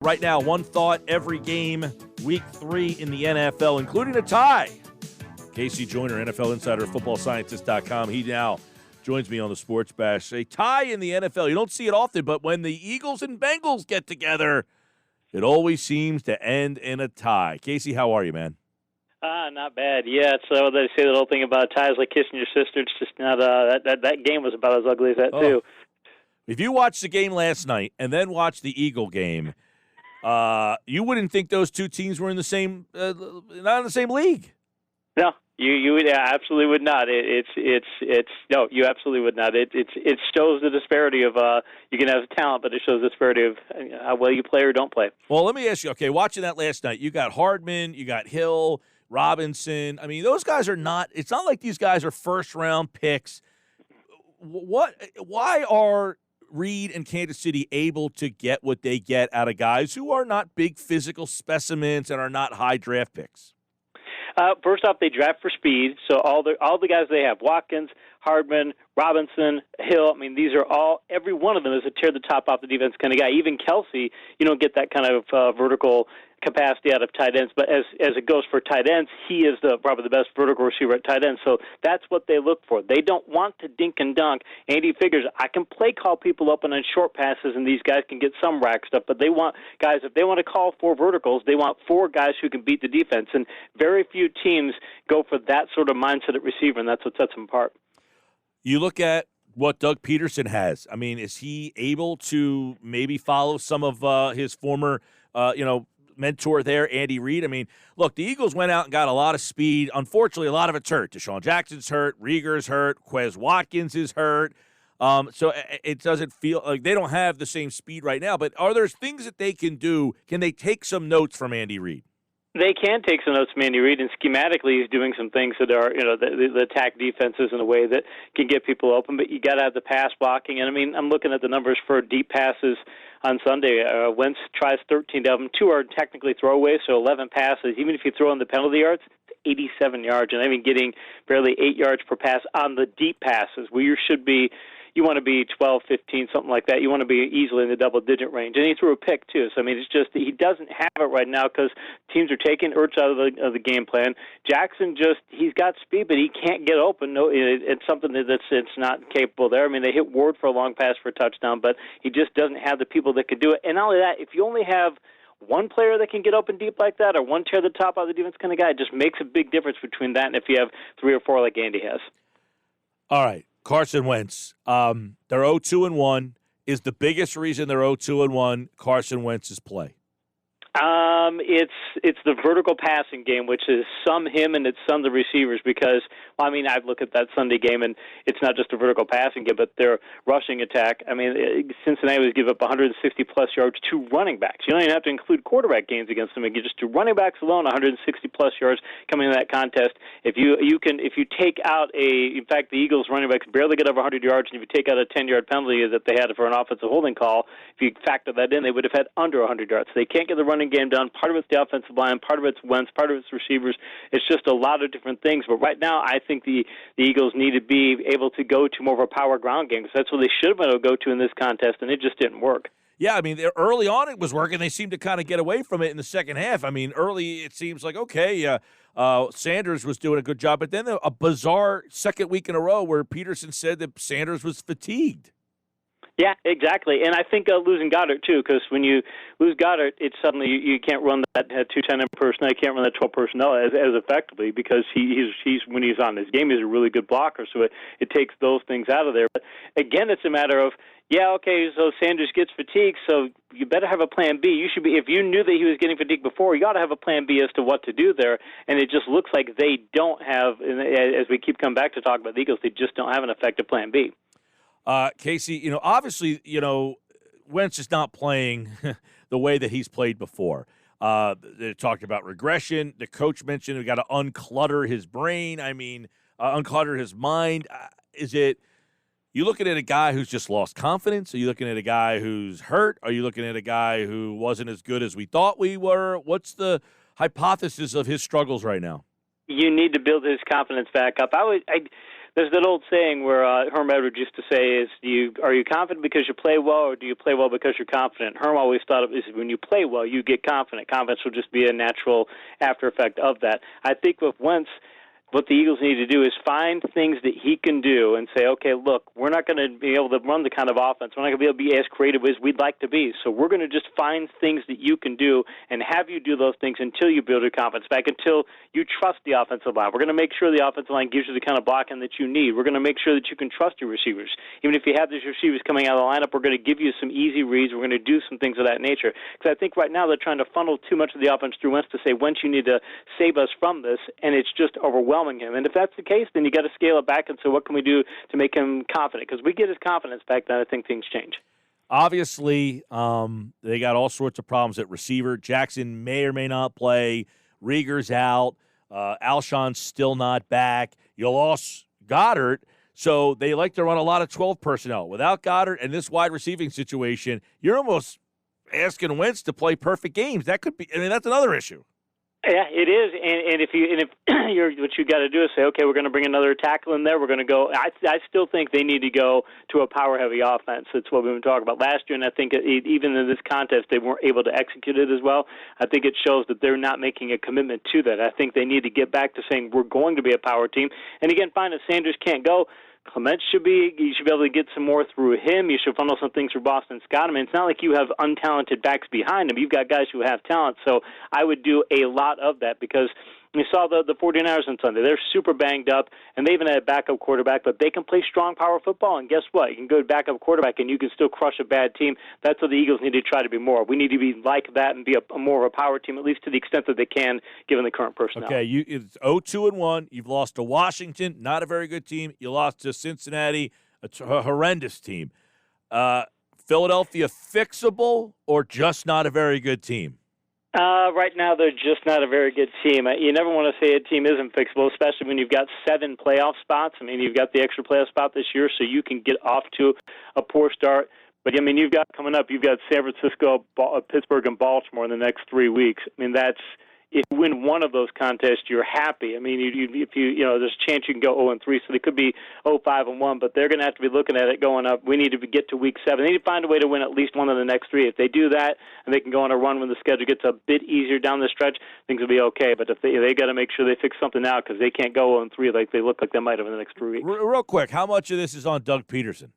Right now, one thought every game, week 3 in the NFL, including a tie. KC Joyner, NFL Insider, footballscientist.com. He now joins me on the Sports Bash. A tie in the NFL. You don't see it often, but when the Eagles and Bengals get together, it always seems to end in a tie. Casey, how are you, man? Not bad. Yeah, so they say the whole thing about ties like kissing your sister. It's just not that game was about as ugly as that, too. If you watched the game last night and then watched the Eagle game, you wouldn't think those two teams were in the same, not in the same league. No, you would absolutely would not. No, you absolutely would not. It shows the disparity of you can have talent, but it shows the disparity of how well you play or don't play. Well, let me ask you. Okay, watching that last night, you got Hardman, you got Hill, Robinson. I mean, those guys are not. It's not like these guys are first round picks. Why are Reed and Kansas City able to get what they get out of guys who are not big physical specimens and are not high draft picks? First off, they draft for speed. So all the guys they have, Watkins, Hardman, Robinson, Hill, I mean, these are all, every one of them is a tear the top off the defense kind of guy. Even Kelsey, you don't get that kind of vertical capacity out of tight ends, but as it goes for tight ends, he is probably the best vertical receiver at tight end. So that's what they look for. They don't want to dink and dunk. Andy figures, I can play call people open on short passes, and these guys can get some rack stuff, but they want guys, if they want to call 4 verticals, they want 4 guys who can beat the defense, and very few teams go for that sort of mindset at receiver, and that's what sets them apart. You look at what Doug Peterson has. I mean, is he able to maybe follow some of his former, mentor there, Andy Reid? I mean, look, the Eagles went out and got a lot of speed. Unfortunately, a lot of it's hurt. Deshaun Jackson's hurt. Rieger's hurt. Quez Watkins is hurt. So it doesn't feel like they don't have the same speed right now. But are there things that they can do? Can they take some notes from Andy Reid? They can take some notes from Andy Reid, and schematically he's doing some things that are, the attack defenses in a way that can get people open, but you got to have the pass blocking. And, I mean, I'm looking at the numbers for deep passes on Sunday. Wentz tries 13 of them. 2 are technically throwaways, so 11 passes. Even if you throw in the penalty yards, it's 87 yards, and I mean getting barely 8 yards per pass on the deep passes, where you want to be 12, 15, something like that. You want to be easily in the double-digit range. And he threw a pick, too. So, I mean, it's just he doesn't have it right now because teams are taking Ertz out of the game plan. Jackson he's got speed, but he can't get open. No, it's something it's not capable there. I mean, they hit Ward for a long pass for a touchdown, but he just doesn't have the people that could do it. And not only that, if you only have one player that can get open deep like that or one tear the top out of the defense kind of guy, it just makes a big difference between that and if you have 3 or 4 like Andy has. All right. Carson Wentz, they're 0-2-1. Is the biggest reason they're 0-2-1 Carson Wentz's play? It's the vertical passing game, which is some him and it's some the receivers because, I mean, I look at that Sunday game and it's not just a vertical passing game, but their rushing attack. I mean, Cincinnati was give up 160-plus yards to running backs. You don't even have to include quarterback games against them. You just do running backs alone, 160-plus yards coming in that contest. If you take out in fact, the Eagles running backs barely get over 100 yards, and if you take out a 10-yard penalty that they had for an offensive holding call, if you factor that in, they would have had under 100 yards. So they can't get the running game done. Part of it's the offensive line, part of it's Wentz, part of it's receivers. It's just a lot of different things. But right now, I think the Eagles need to be able to go to more of a power ground game because that's what they should have been able to go to in this contest, and it just didn't work. Yeah, I mean, early on it was working. They seemed to kind of get away from it in the second half. I mean, early it seems like, okay, Sanders was doing a good job, but then a bizarre second week in a row where Peterson said that Sanders was fatigued. Yeah, exactly. And I think losing Goddard, too, because when you lose Goddard, it's suddenly you can't run that 2-10 personnel, you can't run that 12 personnel as effectively because he's when he's on his game, he's a really good blocker, so it takes those things out of there. But again, it's a matter of, so Sanders gets fatigued, so you better have a plan B. You should be, if you knew that he was getting fatigued before, you got to have a plan B as to what to do there, and it just looks like they don't have, as we keep coming back to talk about the Eagles, they just don't have an effective plan B. Casey, obviously, Wentz is not playing the way that he's played before. They talked about regression. The coach mentioned we got to unclutter his brain. Unclutter his mind. Is it you looking at a guy who's just lost confidence? Are you looking at a guy who's hurt? Are you looking at a guy who wasn't as good as we thought we were? What's the hypothesis of his struggles right now? You need to build his confidence back up. There's that old saying where Herm Edwards used to say are you confident because you play well, or do you play well because you're confident? Herm always thought of it as when you play well, you get confident. Confidence will just be a natural after effect of that. I think with Wentz, what the Eagles need to do is find things that he can do and say, okay, look, we're not going to be able to run the kind of offense. We're not going to be able to be as creative as we'd like to be. So we're going to just find things that you can do and have you do those things until you build your confidence back, until you trust the offensive line. We're going to make sure the offensive line gives you the kind of blocking that you need. We're going to make sure that you can trust your receivers. Even if you have these receivers coming out of the lineup, we're going to give you some easy reads. We're going to do some things of that nature. Because I think right now they're trying to funnel too much of the offense through Wentz to say, Wentz, you need to save us from this, and it's just overwhelming him. And if that's the case, then you got to scale it back and say, what can we do to make him confident? Because we get his confidence back, then I think things change. Obviously, they got all sorts of problems at receiver. Jackson may or may not play. Rieger's out. Alshon's still not back. You lost Goddard, so they like to run a lot of 12 personnel. Without Goddard and this wide receiving situation, you're almost asking Wentz to play perfect games. That could be. I mean, that's another issue. Yeah, it is, and if you're what you got to do is say, okay, we're going to bring another tackle in there. We're going to go. I still think they need to go to a power-heavy offense. That's what we've been talking about last year, and I think even in this contest they weren't able to execute it as well. I think it shows that they're not making a commitment to that. I think they need to get back to saying we're going to be a power team. And again, fine if Sanders can't go. Clement you should be able to get some more through him. You should funnel some things through Boston Scott. I mean, it's not like you have untalented backs behind him. You've got guys who have talent. So I would do a lot of that because you saw the 49ers on Sunday. They're super banged up, and they even had a backup quarterback, but they can play strong power football. And guess what? You can go to backup quarterback, and you can still crush a bad team. That's what the Eagles need to try to be more. We need to be like that and be a more of a power team, at least to the extent that they can, given the current personnel. Okay, it's 0-2-1. You've lost to Washington, not a very good team. You lost to Cincinnati, a horrendous team. Philadelphia fixable or just not a very good team? Right now, they're just not a very good team. You never want to say a team isn't fixable, especially when you've got 7 playoff spots. I mean, you've got the extra playoff spot this year, so you can get off to a poor start. But, I mean, you've got coming up, you've got San Francisco, Pittsburgh, and Baltimore in the next 3 weeks. I mean, if you win one of those contests, you're happy. I mean, if there's a chance you can go 0-3, so they could be 0-5-1, but they're going to have to be looking at it going up. We need to get to week 7. They need to find a way to win at least one of the next 3. If they do that, and they can go on a run when the schedule gets a bit easier down the stretch, things will be okay. But if they got to make sure they fix something out because they can't go 0-3 like they look like they might have in the next 3 weeks. Real quick, how much of this is on Doug Peterson?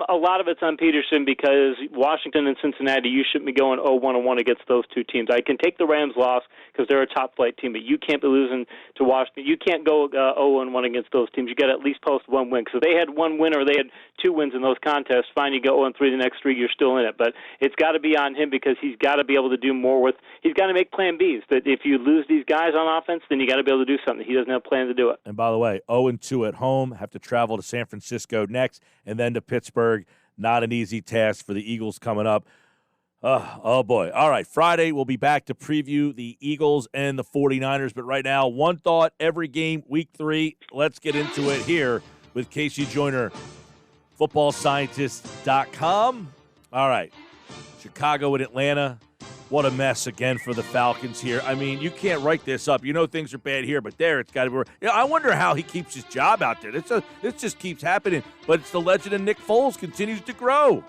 A lot of it's on Peterson because Washington and Cincinnati, you shouldn't be going 0-1-1 against those two teams. I can take the Rams loss because they're a top-flight team, but you can't be losing to Washington. You can't go 0-1 against those teams. You got to at least post one win. So if they had one win or they had 2 wins in those contests, fine, you go 0-3 the next 3, you're still in it. But it's got to be on him because he's got to be able to do more with – he's got to make plan Bs. That if you lose these guys on offense, then you got to be able to do something. He doesn't have a plan to do it. And by the way, 0-2 at home, have to travel to San Francisco next, and then to Pittsburgh. Not an easy task for the Eagles coming up. Oh, boy. All right, Friday we'll be back to preview the Eagles and the 49ers. But right now, one thought every game, week 3. Let's get into it here with KC Joyner, footballscientist.com. All right, Chicago and Atlanta. What a mess again for the Falcons here. I mean, you can't write this up. You know things are bad here, but there it's got to be. I wonder how he keeps his job out there. This just keeps happening. But it's the legend of Nick Foles continues to grow.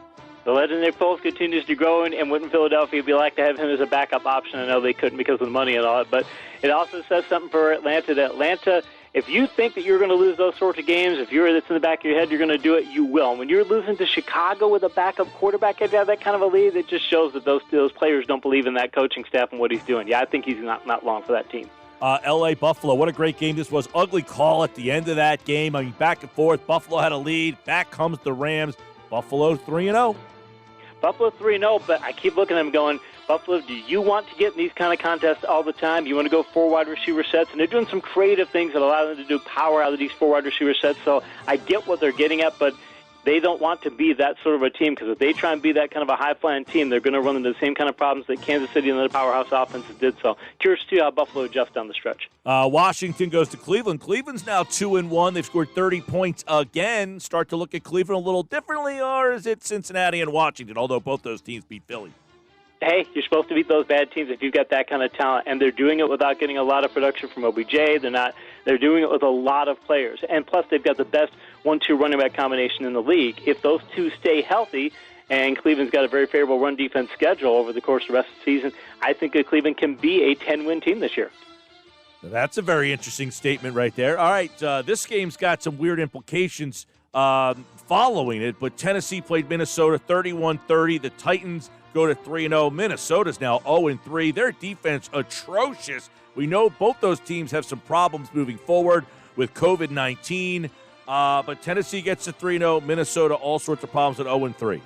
The legend of Nick Foles continues to grow, and wouldn't Philadelphia be like to have him as a backup option? I know they couldn't because of the money and all that, but it also says something for Atlanta. That Atlanta, if you think that you're going to lose those sorts of games, if that's in the back of your head, you're going to do it, you will. And when you're losing to Chicago with a backup quarterback, if you have that kind of a lead, it just shows that those players don't believe in that coaching staff and what he's doing. Yeah, I think he's not long for that team. L.A. Buffalo, what a great game this was. Ugly call at the end of that game. I mean, back and forth. Buffalo had a lead. Back comes the Rams. Buffalo 3-0. Buffalo 3-0, but I keep looking at them going, Buffalo, do you want to get in these kind of contests all the time? You want to go 4 wide receiver sets? And they're doing some creative things that allow them to do power out of these 4 wide receiver sets. So I get what they're getting at, but they don't want to be that sort of a team because if they try and be that kind of a high-flying team, they're going to run into the same kind of problems that Kansas City and the powerhouse offenses did. So curious to see how Buffalo adjusts down the stretch. Washington goes to Cleveland. Cleveland's now 2-1. They've scored 30 points again. Start to look at Cleveland a little differently, or is it Cincinnati and Washington, although both those teams beat Philly? Hey, you're supposed to beat those bad teams if you've got that kind of talent, and they're doing it without getting a lot of production from OBJ. They're doing it with a lot of players, and plus they've got the best 1-2 running back combination in the league. If those two stay healthy, and Cleveland's got a very favorable run defense schedule over the course of the rest of the season, I think that Cleveland can be a 10-win team this year. That's a very interesting statement right there. All right, this game's got some weird implications following it, but Tennessee played Minnesota 31-30. The Titans go to 3-0. Minnesota's now 0-3. Their defense atrocious. We know both those teams have some problems moving forward with COVID-19, but Tennessee gets to 3-0. Minnesota, all sorts of problems at 0-3.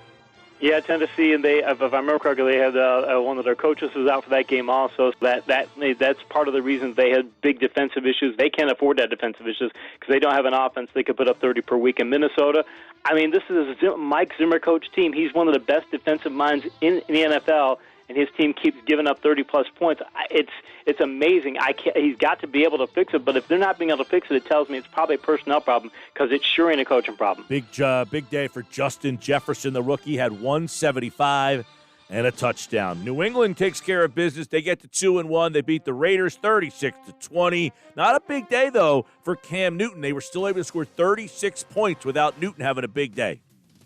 Yeah, Tennessee, and if I remember correctly, they had one of their coaches was out for that game also. So that's part of the reason they had big defensive issues. They can't afford that defensive issues because they don't have an offense they could put up 30 per week. In Minnesota, I mean, this is a Mike Zimmer coach team. He's one of the best defensive minds in the NFL, and his team keeps giving up 30-plus points. It's amazing. He's got to be able to fix it, but if they're not being able to fix it, it tells me it's probably a personnel problem because it sure ain't a coaching problem. Big day for Justin Jefferson, the rookie, had 175 and a touchdown. New England takes care of business. They get to 2-1. They beat the Raiders 36-20. Not a big day, though, for Cam Newton. They were still able to score 36 points without Newton having a big day.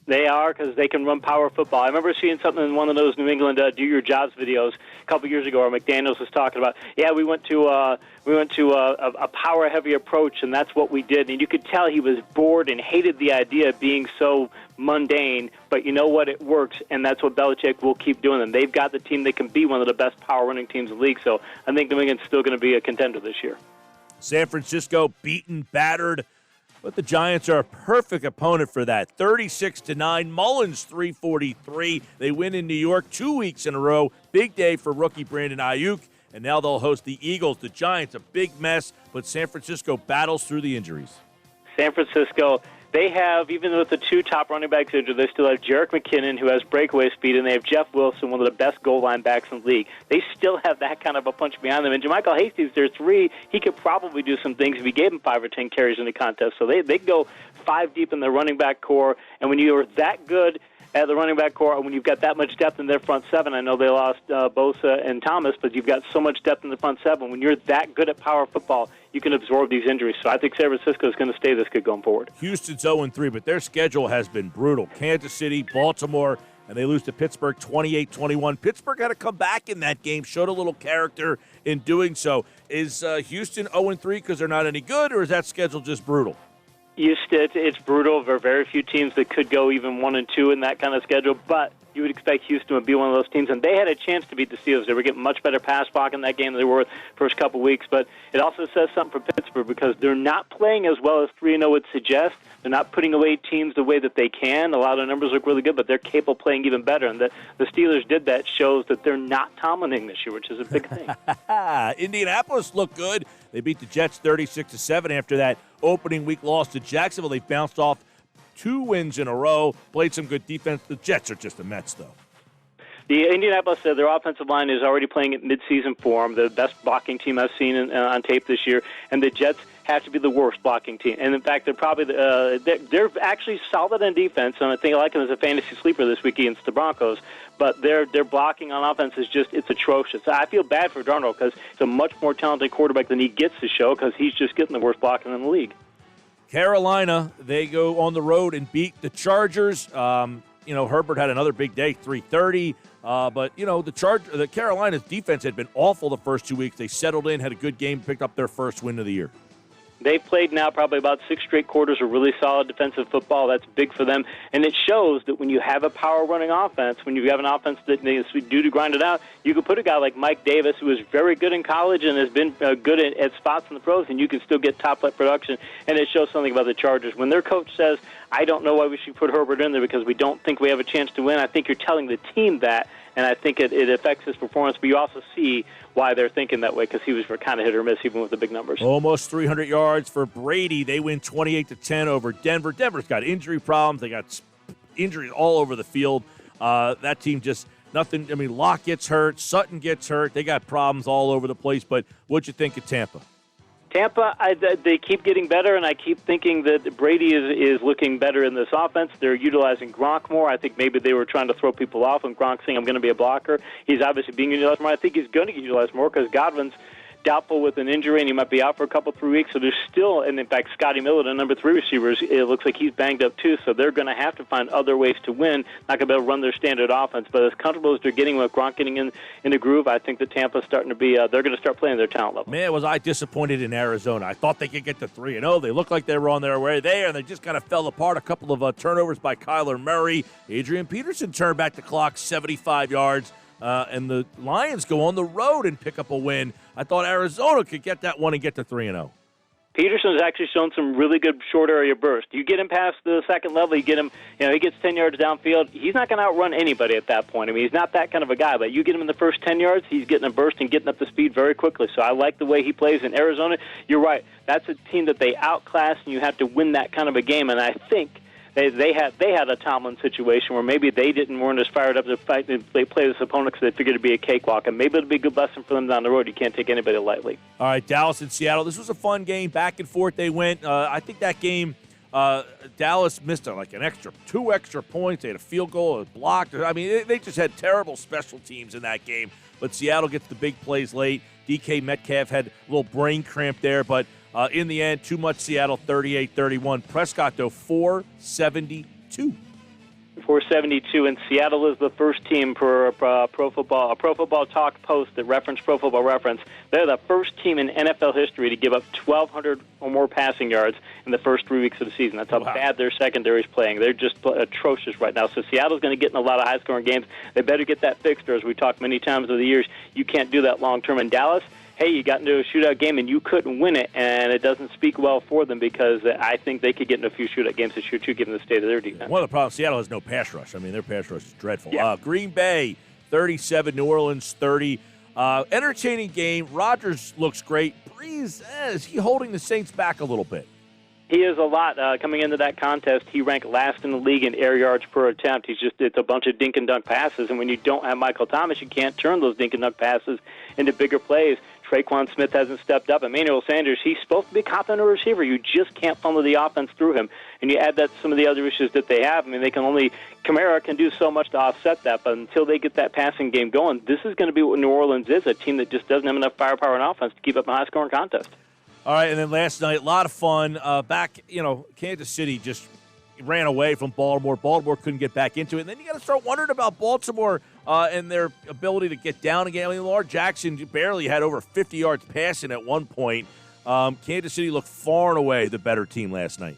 They are, because they can run power football. I remember seeing something in one of those New England Do Your Jobs videos a couple years ago where McDaniels was talking about, we went to a power-heavy approach, and that's what we did. And you could tell he was bored and hated the idea of being so mundane, but you know what? It works, and that's what Belichick will keep doing. And they've got the team that can be one of the best power-running teams in the league, so I think New England's still going to be a contender this year. San Francisco beaten, battered, but the Giants are a perfect opponent for that. 36-9, Mullins 343. They win in New York 2 weeks in a row. Big day for rookie Brandon Ayuk, and now they'll host the Eagles. The Giants, a big mess, but San Francisco battles through the injuries. San Francisco, they have, even with the two top running backs injured, they still have Jerick McKinnon, who has breakaway speed, and they have Jeff Wilson, one of the best goal line backs in the league. They still have that kind of a punch behind them. And JaMychal Hasty, their three, he could probably do some things if he gave him 5 or 10 carries in the contest. So they go 5 deep in their running back core, and when you are that good at the running back core, when you've got that much depth in their front seven, I know they lost Bosa and Thomas, but you've got so much depth in the front seven. When you're that good at power football, you can absorb these injuries. So I think San Francisco is going to stay this good going forward. Houston's 0-3, but their schedule has been brutal. Kansas City, Baltimore, and they lose to Pittsburgh 28-21. Pittsburgh had to come back in that game, showed a little character in doing so. Is Houston 0-3 because they're not any good, or is that schedule just brutal? It's brutal. There are very few teams that could go even 1-2 in that kind of schedule, but you would expect Houston would be one of those teams, and they had a chance to beat the Steelers. They were getting much better pass block in that game than they were the first couple weeks, but it also says something for Pittsburgh because they're not playing as well as 3-0 would suggest. They're not putting away teams the way that they can. A lot of numbers look really good, but they're capable of playing even better, and the Steelers did that shows that they're not Tomlining this year, which is a big thing. Indianapolis looked good. They beat the Jets 36-7 after that opening week loss to Jacksonville. They bounced off 2 wins in a row, played some good defense. The Jets are just a Mets, though. The Indianapolis, their offensive line is already playing at midseason form, the best blocking team I've seen on tape this year, and the Jets have to be the worst blocking team. And, in fact, they're probably they're actually solid on defense, and I think I like them as a fantasy sleeper this week against the Broncos, but their blocking on offense is just, it's atrocious. I feel bad for Darnold because he's a much more talented quarterback than he gets to show because he's just getting the worst blocking in the league. Carolina, they go on the road and beat the Chargers. Herbert had another big day, 330. But the Carolina's defense had been awful the first 2 weeks. They settled in, had a good game, picked up their first win of the year. They've played now probably about 6 straight quarters of really solid defensive football. That's big for them. And it shows that when you have a power-running offense, when you have an offense that is due to grind it out, you can put a guy like Mike Davis, who was very good in college and has been good at spots in the pros, and you can still get top-line production. And it shows something about the Chargers. When their coach says, I don't know why we should put Herbert in there because we don't think we have a chance to win, I think you're telling the team that, and I think it affects his performance. But you also see why they're thinking that way because he was kind of hit or miss even with the big numbers. Almost 300 yards for Brady. They win 28-10 over Denver. Denver's got injury problems. They got injuries all over the field. That team just nothing. I mean, Locke gets hurt. Sutton gets hurt. They got problems all over the place. But what'd you think of Tampa? Tampa, they keep getting better, and I keep thinking that Brady is looking better in this offense. They're utilizing Gronk more. I think maybe they were trying to throw people off, and Gronk saying, I'm going to be a blocker. He's obviously being utilized more. I think he's going to get utilized more because Godwin's doubtful with an injury, and he might be out for a couple, 3 weeks. So there's still, and in fact, Scotty Miller, the number 3 receivers, it looks like he's banged up too. So they're going to have to find other ways to win. Not going to be able to run their standard offense, but as comfortable as they're getting with Gronk getting in the groove, I think that Tampa's starting to be. They're going to start playing their talent level. Man, was I disappointed in Arizona. I thought they could get to 3-0. They looked like they were on their way there, and they just kind of fell apart. A couple of turnovers by Kyler Murray. Adrian Peterson turned back the clock 75 yards. And the Lions go on the road and pick up a win. I thought Arizona could get that one and get to 3-0. Peterson's actually shown some really good short area burst. You get him past the second level, you get him, he gets 10 yards downfield. He's not going to outrun anybody at that point. I mean, he's not that kind of a guy, but you get him in the first 10 yards, he's getting a burst and getting up to speed very quickly. So I like the way he plays in Arizona. You're right. That's a team that they outclass, and you have to win that kind of a game. And I think They had a Tomlin situation where maybe they weren't as fired up to fight. They play this opponent because they figured it'd be a cakewalk, and maybe it'll be a good lesson for them down the road. You can't take anybody lightly. All right, Dallas and Seattle. This was a fun game, back and forth. They went. I think that game, Dallas missed two extra points. They had a field goal, a block. I mean, they just had terrible special teams in that game. But Seattle gets the big plays late. DK Metcalf had a little brain cramp there, but. In the end, too much Seattle, 38-31. Prescott, though, 472. 472, and Seattle is the first team for Pro Football Talk post that referenced Pro Football Reference. They're the first team in NFL history to give up 1,200 or more passing yards in the first 3 weeks of the season. That's how bad their secondary is playing. They're just atrocious right now. So Seattle's going to get in a lot of high-scoring games. They better get that fixed, or as we talked many times over the years, you can't do that long-term. In Dallas, hey, you got into a shootout game and you couldn't win it, and it doesn't speak well for them because I think they could get into a few shootout games this year, too, given the state of their defense. One of the problems, Seattle has no pass rush. I mean, their pass rush is dreadful. Yeah. Green Bay, 37, New Orleans, 30. Entertaining game. Rodgers looks great. Breeze, is he holding the Saints back a little bit? He is a lot. Coming into that contest, he ranked last in the league in air yards per attempt. It's a bunch of dink and dunk passes, and when you don't have Michael Thomas, you can't turn those dink and dunk passes into bigger plays. Traquan Smith hasn't stepped up. Emmanuel Sanders, he's supposed to be a competent receiver. You just can't funnel the offense through him. And you add that to some of the other issues that they have. I mean, Kamara can do so much to offset that, but until they get that passing game going, this is going to be what New Orleans is, a team that just doesn't have enough firepower and offense to keep up a high-scoring contest. All right, and then last night, a lot of fun. Kansas City just ran away from Baltimore. Baltimore couldn't get back into it. And then you got to start wondering about Baltimore and their ability to get down again. I mean, Lamar Jackson barely had over 50 yards passing at one point. Kansas City looked far and away the better team last night.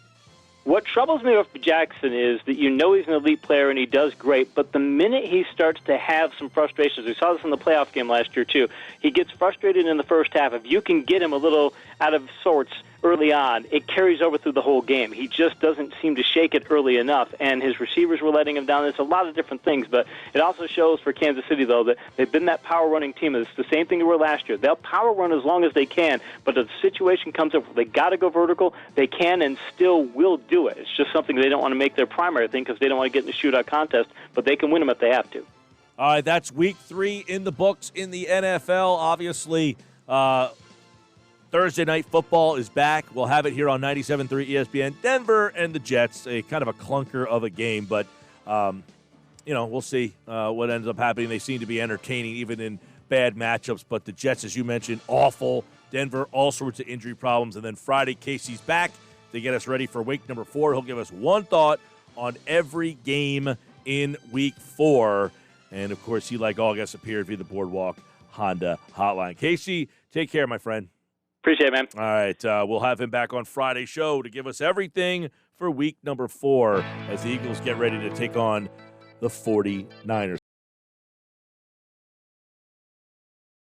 What troubles me with Jackson is that he's an elite player and he does great, but the minute he starts to have some frustrations, we saw this in the playoff game last year too, he gets frustrated in the first half. If you can get him a little out of sorts early on, it carries over through the whole game. He just doesn't seem to shake it early enough, and his receivers were letting him down. There's a lot of different things, but it also shows for Kansas City, though, that they've been that power-running team. It's the same thing they were last year. They'll power run as long as they can, but if the situation comes up where they got to go vertical, they can and still will do it. It's just something they don't want to make their primary thing because they don't want to get in a shootout contest, but they can win them if they have to. All right, that's Week 3 in the books in the NFL. Obviously, Thursday Night Football is back. We'll have it here on 97.3 ESPN. Denver and the Jets, a kind of a clunker of a game, but, we'll see what ends up happening. They seem to be entertaining even in bad matchups, but the Jets, as you mentioned, awful. Denver, all sorts of injury problems. And then Friday, Casey's back to get us ready for week number 4. He'll give us one thought on every game in week 4. And, of course, he, like all guests, appeared via the Boardwalk Honda Hotline. Casey, take care, my friend. Appreciate it, man. All right, we'll have him back on Friday's show to give us everything for week number 4 as the Eagles get ready to take on the 49ers.